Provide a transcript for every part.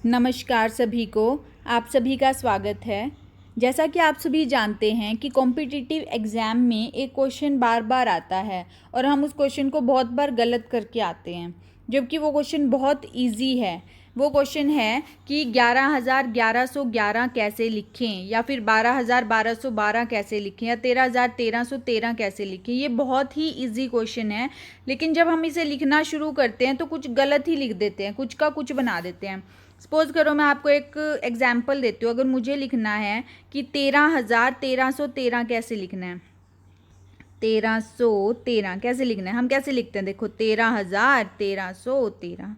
नमस्कार सभी को। आप सभी का स्वागत है। जैसा कि आप सभी जानते हैं कि कॉम्पिटिटिव एग्ज़ाम में एक क्वेश्चन बार बार आता है और हम उस क्वेश्चन को बहुत बार गलत करके आते हैं, जबकि वो क्वेश्चन बहुत इजी है। वो क्वेश्चन है कि 11,1111 कैसे लिखें, या फिर 12,1212 कैसे लिखें, या 13,1313 कैसे लिखें। ये बहुत ही इजी क्वेश्चन है, लेकिन जब हम इसे लिखना शुरू करते हैं तो कुछ गलत ही लिख देते हैं, कुछ का कुछ बना देते हैं। सपोज़ करो, मैं आपको एक एग्जाम्पल देती हूँ। अगर मुझे लिखना है कि 13,1313 कैसे लिखना है, 1313 कैसे लिखना है, हम कैसे लिखते हैं, देखो 13,1313,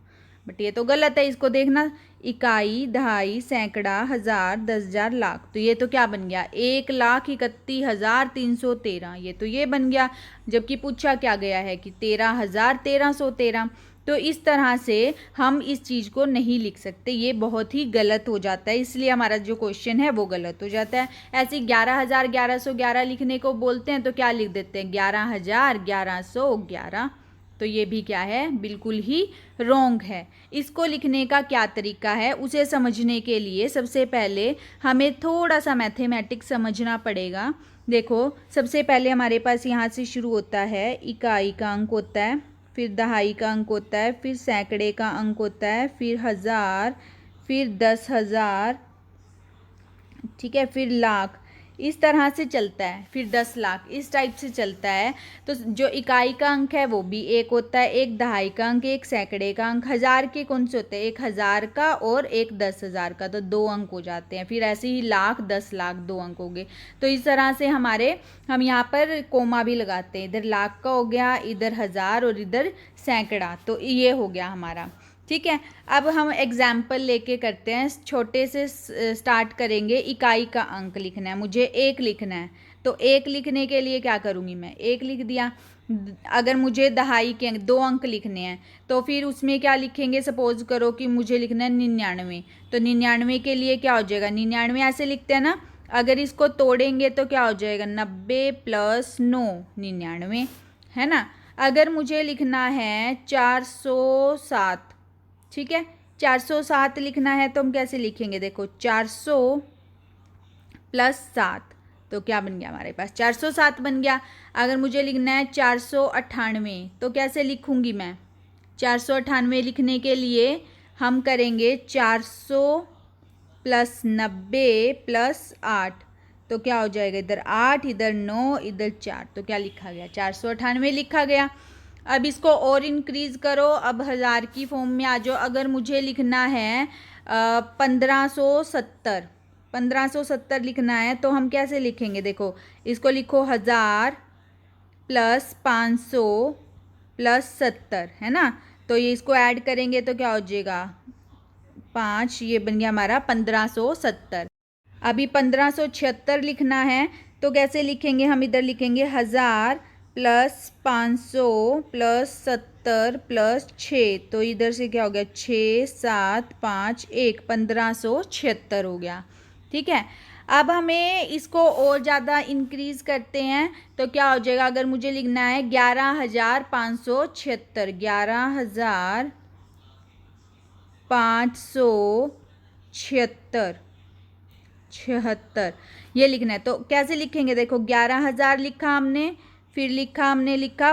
बट ये तो गलत है। इसको देखना, इकाई, दहाई, सैकड़ा, हज़ार, 10,000, लाख। तो ये तो क्या बन गया, 1,31,313। ये तो ये बन गया, जबकि पूछा क्या गया है कि 13,1313। तो इस तरह से हम इस चीज़ को नहीं लिख सकते, ये बहुत ही गलत हो जाता है, इसलिए हमारा जो क्वेश्चन है वो गलत हो जाता है। ऐसे 11,1111 लिखने को बोलते हैं तो क्या लिख देते हैं, 11,1111। तो ये भी क्या है, बिल्कुल ही रॉन्ग है। इसको लिखने का क्या तरीका है, उसे समझने के लिए सबसे पहले हमें थोड़ा सा मैथमेटिक्स समझना पड़ेगा। देखो, सबसे पहले हमारे पास यहाँ से शुरू होता है, इकाई का अंक होता है, फिर दहाई का अंक होता है, फिर सैकड़े का अंक होता है, फिर हज़ार, फिर 10,000, ठीक है, फिर लाख। इस तरह से चलता है, फिर 10 लाख, इस टाइप से चलता है। तो जो इकाई का अंक है वो भी एक होता है, एक दहाई का अंक, एक सैकड़े का अंक। हज़ार के कौन से होते हैं, एक 1,000 का और एक 10,000 का, तो 2 अंक हो जाते हैं। फिर ऐसे ही लाख, 10 लाख, 2 अंक हो गए। तो इस तरह से हम यहाँ पर कोमा भी लगाते हैं, इधर लाख का हो गया, इधर 1,000 और इधर सैकड़ा। तो ये हो गया हमारा, ठीक है। अब हम एग्जाम्पल लेके करते हैं, छोटे से स्टार्ट करेंगे। इकाई का अंक लिखना है, मुझे 1 लिखना है। तो 1 लिखने के लिए क्या करूँगी, मैं 1 लिख दिया। अगर मुझे दहाई के अंक 2 अंक लिखने हैं तो फिर उसमें क्या लिखेंगे, सपोज करो कि मुझे लिखना है 99। तो 99 के लिए क्या हो जाएगा, 99 ऐसे लिखते हैं ना। अगर इसको तोड़ेंगे तो क्या हो जाएगा, 90 + 9, 99, है ना। अगर मुझे लिखना है 407, ठीक है, 407 लिखना है तो हम कैसे लिखेंगे, देखो 400 + 7, तो क्या बन गया हमारे पास, 407 बन गया। अगर मुझे लिखना है 498 तो कैसे लिखूंगी मैं, 498 लिखने के लिए हम करेंगे 400 + 90 + 8, तो क्या हो जाएगा, इधर 8, इधर 9, इधर 4, तो क्या लिखा गया, 498 लिखा गया। अब इसको और इंक्रीज करो, अब हज़ार की फॉर्म में आ जाओ। अगर मुझे लिखना है 1570 लिखना है तो हम कैसे लिखेंगे, देखो इसको लिखो 1,000 + 500 + 70, है ना। तो ये इसको ऐड करेंगे तो क्या हो जाएगा, 5, ये बन गया हमारा 1570। अभी 1576 लिखना है तो कैसे लिखेंगे, हम इधर लिखेंगे 1,000 + 500 + 70 + 6, तो इधर से क्या हो गया, 6, 7, 5, 1, 1576 हो गया, ठीक है। अब हमें इसको और ज़्यादा इंक्रीज करते हैं तो क्या हो जाएगा, अगर मुझे लिखना है 11,576, 11,576 ये लिखना है। तो कैसे लिखेंगे, देखो 11,000 लिखा हमने, फिर लिखा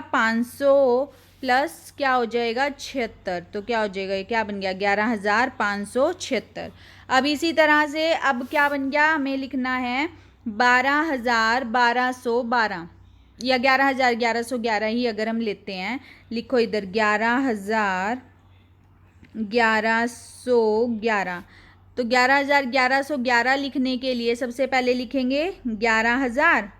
500 प्लस क्या हो जाएगा 76, तो क्या हो जाएगा, ये क्या बन गया, 11,576। अब इसी तरह से अब क्या बन गया, हमें लिखना है 12,1212 या 11,1111 ही अगर हम लेते हैं। लिखो इधर 11,1111, तो 11,1111 लिखने के लिए सबसे पहले लिखेंगे 11,000,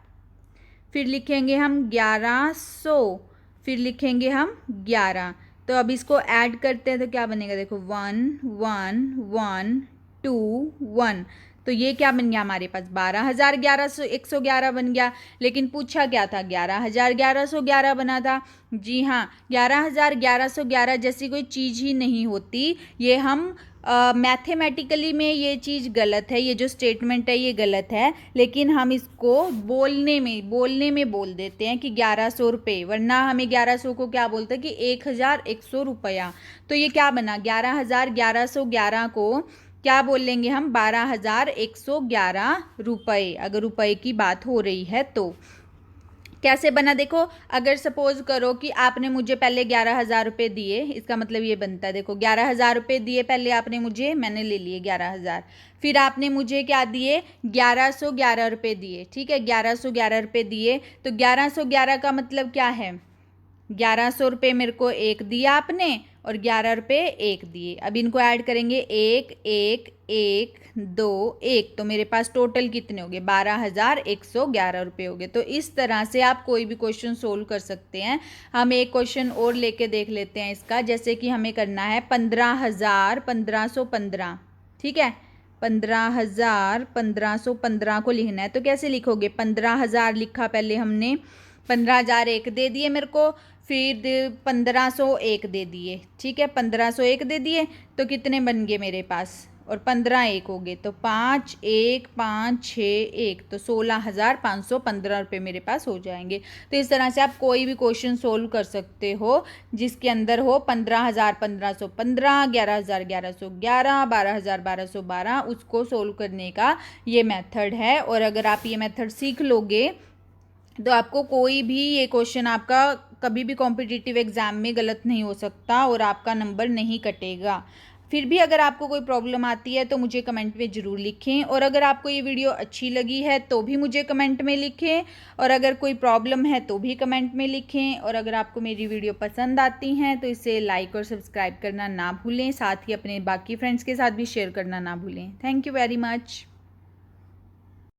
फिर लिखेंगे हम 1100, फिर लिखेंगे हम 11। तो अब इसको ऐड करते हैं तो क्या बनेगा, देखो 1 1 1 2 1, तो ये क्या बन गया हमारे पास 12,111 बन गया। लेकिन पूछा क्या था 11,1111 बना था। जी हाँ, 11,1111 जैसी कोई चीज़ ही नहीं होती। ये हम मैथमेटिकली में ये चीज़ गलत है, ये जो स्टेटमेंट है ये गलत है, लेकिन हम इसको बोलने में बोल देते हैं कि 1100 रुपये, वरना हमें 1100 को क्या बोलते हैं कि 1,100 रुपया। तो ये क्या बना 11,1111 को क्या बोल लेंगे हम 12,111 रुपये, अगर रुपये की बात हो रही है तो। कैसे बना देखो, अगर सपोज करो कि आपने मुझे पहले 11,000 रुपये दिए, इसका मतलब ये बनता है, देखो 11,000 रुपये दिए पहले आपने मुझे, मैंने ले लिए 11,000, फिर आपने मुझे क्या दिए 1,111 रुपये दिए, ठीक है 1,111 रुपये दिए, तो 1,111 का मतलब क्या है 1,100 रुपये मेरे को एक दिया आपने और 11 रुपये एक दिए। अब इनको ऐड करेंगे 1 1 1 2 1, तो मेरे पास टोटल कितने हो गए 12,111 रुपये हो गए। तो इस तरह से आप कोई भी क्वेश्चन सोल्व कर सकते हैं। हम एक क्वेश्चन और लेके देख लेते हैं इसका, जैसे कि हमें करना है 15,1515, ठीक है 15,1515 को लिखना है। तो कैसे लिखोगे, 15,000 लिखा पहले हमने, 15,000 एक दे दिए मेरे को, फिर 1,501 दे दिए, ठीक है 1,501 दे दिए, तो कितने बन गए मेरे पास, और 15 एक हो गए, तो 5 1 5 6 1, तो 16,515 रुपये मेरे पास हो जाएंगे। तो इस तरह से आप कोई भी क्वेश्चन सोल्व कर सकते हो जिसके अंदर हो 15,115, 11,1111, 12,1212, उसको सोल्व करने का ये मेथड है। और अगर आप ये मेथड सीख लोगे तो आपको कोई भी ये क्वेश्चन आपका कभी भी कॉम्पिटिटिव एग्ज़ाम में गलत नहीं हो सकता और आपका नंबर नहीं कटेगा। फिर भी अगर आपको कोई प्रॉब्लम आती है तो मुझे कमेंट में ज़रूर लिखें, और अगर आपको ये वीडियो अच्छी लगी है तो भी मुझे कमेंट में लिखें, और अगर कोई प्रॉब्लम है तो भी कमेंट में लिखें। और अगर आपको मेरी वीडियो पसंद आती हैं तो इसे लाइक और सब्सक्राइब करना ना भूलें, साथ ही अपने बाकी फ्रेंड्स के साथ भी शेयर करना ना भूलें। Thank you very much.